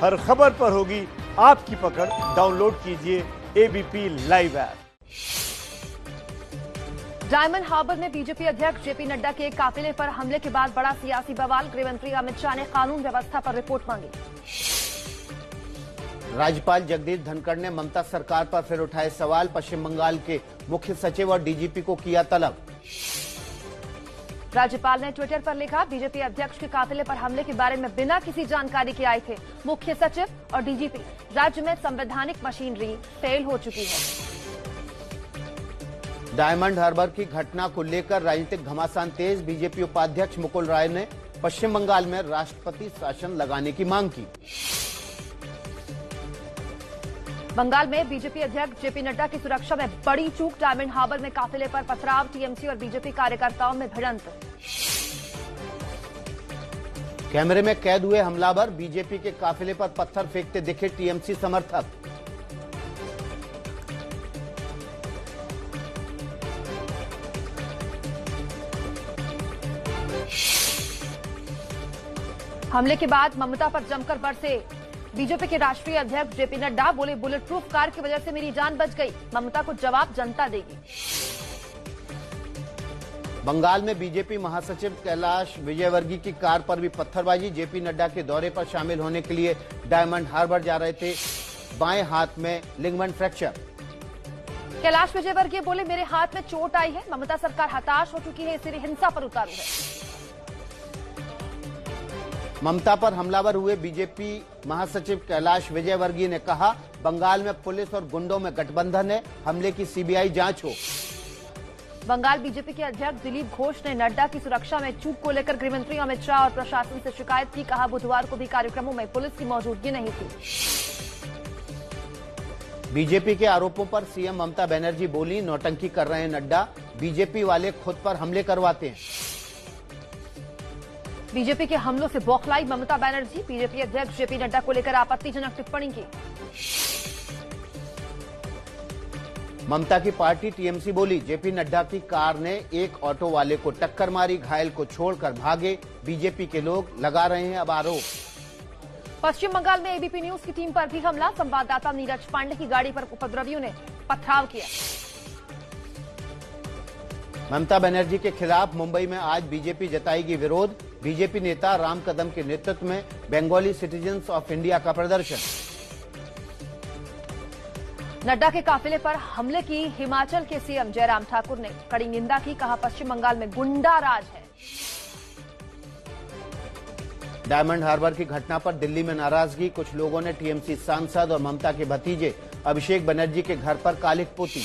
हर खबर पर होगी आपकी पकड़। डाउनलोड कीजिए ABP live app. Diamond Harbour में बीजेपी अध्यक्ष जेपी नड्डा के एक काफिले पर हमले के बाद बड़ा सियासी बवाल। गृह मंत्री अमित शाह ने कानून व्यवस्था पर रिपोर्ट मांगी। राज्यपाल जगदीप धनखड़ ने ममता सरकार पर फिर उठाए सवाल। पश्चिम बंगाल के मुख्य सचिव और डीजीपी को किया तलब। राज्यपाल ने ट्विटर पर लिखा, बीजेपी अध्यक्ष के काफिले पर हमले के बारे में बिना किसी जानकारी के आए थे मुख्य सचिव और डीजीपी। राज्य में संवैधानिक मशीनरी फेल हो चुकी है। डायमंड हार्बर की घटना को लेकर राजनीतिक घमासान तेज। बीजेपी उपाध्यक्ष मुकुल राय ने पश्चिम बंगाल में राष्ट्रपति शासन लगाने की मांग की। बंगाल में बीजेपी अध्यक्ष जेपी नड्डा की सुरक्षा में बड़ी चूक। डायमंड हार्बर में काफिले पर पथराव। टीएमसी और बीजेपी कार्यकर्ताओं में भिड़ंत। कैमरे में कैद हुए हमलावर। बीजेपी के काफिले पर पत्थर फेंकते दिखे टीएमसी समर्थक। हमले के बाद ममता पर जमकर बरसे बीजेपी के राष्ट्रीय अध्यक्ष जेपी नड्डा। बोले, बुलेट प्रूफ कार की वजह से मेरी जान बच गई। ममता को जवाब जनता देगी। बंगाल में बीजेपी महासचिव कैलाश विजयवर्गीय की कार पर भी पत्थरबाजी। जेपी नड्डा के दौरे पर शामिल होने के लिए डायमंड हार्बर जा रहे थे। बाएं हाथ में लिगामेंट फ्रैक्चर। कैलाश विजयवर्गीय बोले, मेरे हाथ में चोट आई है। ममता सरकार हताश हो चुकी है, इसलिए हिंसा पर उतारू है। ममता पर हमलावर हुए बीजेपी महासचिव कैलाश विजयवर्गीय ने कहा, बंगाल में पुलिस और गुंडों में गठबंधन है। हमले की सीबीआई जांच हो। बंगाल बीजेपी के अध्यक्ष दिलीप घोष ने नड्डा की सुरक्षा में चूक को लेकर गृहमंत्री अमित शाह और प्रशासन से शिकायत की। कहा, बुधवार को भी कार्यक्रमों में पुलिस की मौजूदगी नहीं थी। बीजेपी के आरोपों पर सीएम ममता बनर्जी बोली, नौटंकी कर रहे हैं नड्डा। बीजेपी वाले खुद पर हमले करवाते हैं। बीजेपी के हमलों से बौखलाई ममता बनर्जी। बीजेपी अध्यक्ष जेपी नड्डा को लेकर आपत्तिजनक टिप्पणी की। ममता की पार्टी टीएमसी बोली, जेपी नड्डा की कार ने एक ऑटो वाले को टक्कर मारी। घायल को छोड़कर भागे। बीजेपी के लोग लगा रहे हैं अब आरोप। पश्चिम बंगाल में एबीपी न्यूज की टीम पर भी हमला। संवाददाता नीरज पांडे की गाड़ी पर उपद्रवियों ने पथराव किया। ममता बनर्जी के खिलाफ मुंबई में आज बीजेपी जताएगी विरोध। बीजेपी नेता राम कदम के नेतृत्व में बंगाली सिटीजन्स ऑफ इंडिया का प्रदर्शन। नड्डा के काफिले पर हमले की हिमाचल के सीएम जयराम ठाकुर ने कड़ी निंदा की। कहा, पश्चिम बंगाल में गुंडा राज है। डायमंड हार्बर की घटना पर दिल्ली में नाराजगी। कुछ लोगों ने टीएमसी सांसद और ममता के भतीजे अभिषेक बनर्जी के घर पर कालिख पोती।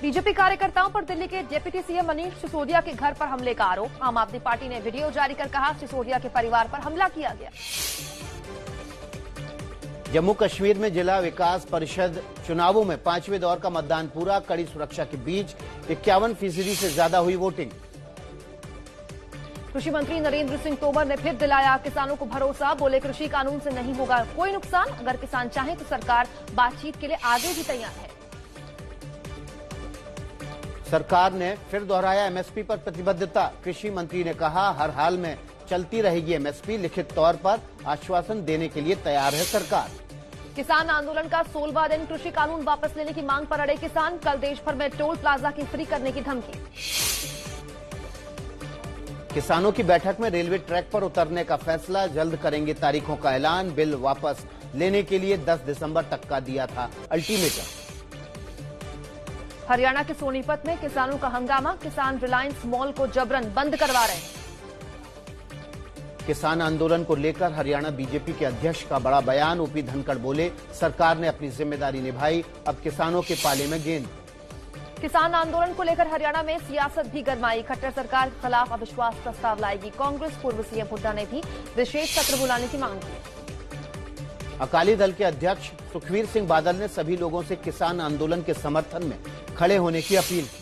बीजेपी कार्यकर्ताओं पर दिल्ली के डिप्टी सीएम मनीष सिसोदिया के घर पर हमले का आरोप। आम आदमी पार्टी ने वीडियो जारी कर कहा, सिसोदिया के परिवार पर हमला किया गया। जम्मू कश्मीर में जिला विकास परिषद चुनावों में 5वें दौर का मतदान पूरा। कड़ी सुरक्षा के बीच 51% से ज्यादा हुई वोटिंग। कृषि मंत्री नरेंद्र सिंह तोमर ने फिर दिलाया किसानों को भरोसा। बोले, कृषि कानून से नहीं होगा कोई नुकसान। अगर किसान चाहें तो सरकार बातचीत के लिए आगे भी तैयार है। सरकार ने फिर दोहराया एमएसपी पर प्रतिबद्धता। कृषि मंत्री ने कहा, हर हाल में चलती रहेगी एमएसपी। लिखित तौर पर आश्वासन देने के लिए तैयार है सरकार। किसान आंदोलन का 16वां दिन। कृषि कानून वापस लेने की मांग पर अड़े किसान। कल देश भर में टोल प्लाजा की फ्री करने की धमकी। किसानों की बैठक में रेलवे ट्रैक पर उतरने का फैसला। जल्द करेंगे तारीखों का ऐलान। बिल वापस लेने के लिए 10 दिसंबर तक का दिया था अल्टीमेटम। हरियाणा के सोनीपत में किसानों का हंगामा। किसान रिलायंस मॉल को जबरन बंद करवा रहे हैं। किसान आंदोलन को लेकर हरियाणा बीजेपी के अध्यक्ष का बड़ा बयान। ओपी धनखड़ बोले, सरकार ने अपनी जिम्मेदारी निभाई, अब किसानों के पाले में गेंद। किसान आंदोलन को लेकर हरियाणा में सियासत भी गरमाई। खट्टर सरकार के खिलाफ अविश्वास प्रस्ताव लाएगी कांग्रेस। पूर्व सीएम हुड्डा ने भी विशेष सत्र बुलाने की मांग की। अकाली दल के अध्यक्ष सुखबीर सिंह बादल ने सभी लोगों से किसान आंदोलन के समर्थन में खड़े होने की अपील की।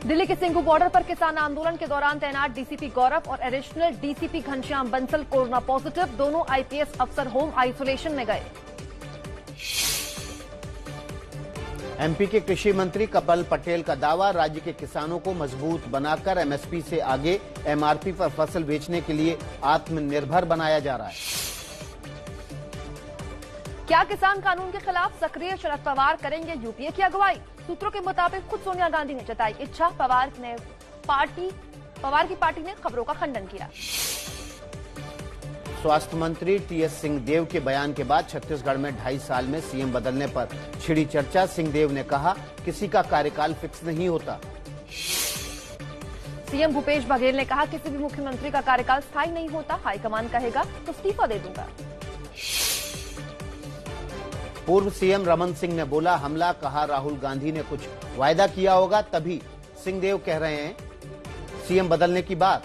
दिल्ली के सिंघू बॉर्डर पर किसान आंदोलन के दौरान तैनात डीसीपी गौरव और additional DCP Ghanshyam Bansal corona positive. दोनों आईपीएस अफसर होम आइसोलेशन में गए। एमपी के कृषि मंत्री कपिल पटेल का दावा, राज्य के किसानों को मजबूत बनाकर एमएसपी से आगे एमआरपी पर फसल बेचने के लिए आत्मनिर्भर बनाया जा रहा है। क्या किसान कानून के खिलाफ सक्रिय शरद पवार करेंगे यूपीए की अगुवाई? सूत्रों के मुताबिक खुद सोनिया गांधी ने जताई इच्छा। पवार की पार्टी ने खबरों का खंडन किया। स्वास्थ्य मंत्री टीएस सिंहदेव के बयान के बाद छत्तीसगढ़ में 2.5 साल में सीएम बदलने पर छिड़ी चर्चा। सिंहदेव ने कहा, किसी का कार्यकाल फिक्स नहीं होता। सीएम भूपेश बघेल ने कहा, किसी भी मुख्यमंत्री का कार्यकाल स्थायी नहीं होता, हाईकमान कहेगा तो इस्तीफा दे दूंगा। पूर्व सीएम रमन सिंह ने बोला, हमला कहा राहुल गांधी ने कुछ वायदा किया होगा तभी सिंहदेव कह रहे हैं सीएम बदलने की बात।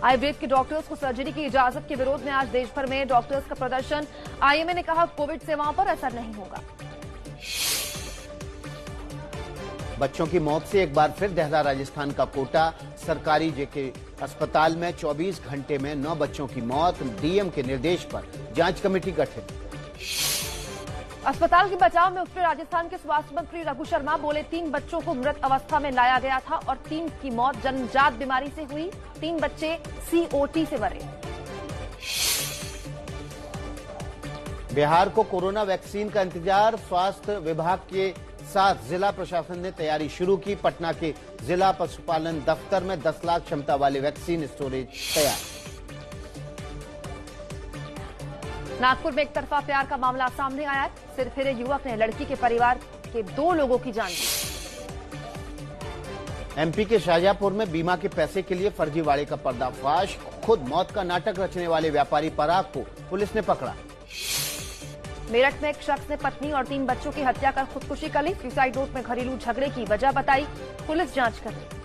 आयुर्वेद के डॉक्टर्स को सर्जरी की इजाजत के विरोध में आज देश भर में डॉक्टर्स का प्रदर्शन। आईएमए ने कहा, कोविड सेवाओं पर असर नहीं होगा। बच्चों की मौत से एक बार फिर दहला राजस्थान का कोटा। सरकारी जेके अस्पताल में 24 घंटे में 9 बच्चों की मौत। डीएम के निर्देश पर जांच कमेटी गठित। अस्पताल के बचाव में उतरे राजस्थान के स्वास्थ्य मंत्री रघु शर्मा बोले, 3 बच्चों को मृत अवस्था में लाया गया था और 3 की मौत जन्मजात बीमारी से हुई। 3 बच्चे सीओटी से मरे। बिहार को कोरोना वैक्सीन का इंतजार। स्वास्थ्य विभाग के साथ जिला प्रशासन ने तैयारी शुरू की। पटना के जिला पशुपालन दफ्तर में 10 लाख क्षमता वाले वैक्सीन स्टोरेज तैयार। नागपुर में एक तरफा प्यार का मामला सामने आया है। सिरफिरे युवक ने लड़की के परिवार के 2 लोगों की जान ली। एमपी के शाहजहांपुर में बीमा के पैसे के लिए फर्जीवाड़े का पर्दाफाश। खुद मौत का नाटक रचने वाले व्यापारी पराग को पुलिस ने पकड़ा। मेरठ में एक शख्स ने पत्नी और 3 बच्चों की हत्या कर खुदकुशी कर ली। सुसाइड नोट में घरेलू झगड़े की वजह बताई। पुलिस जांच कर रही।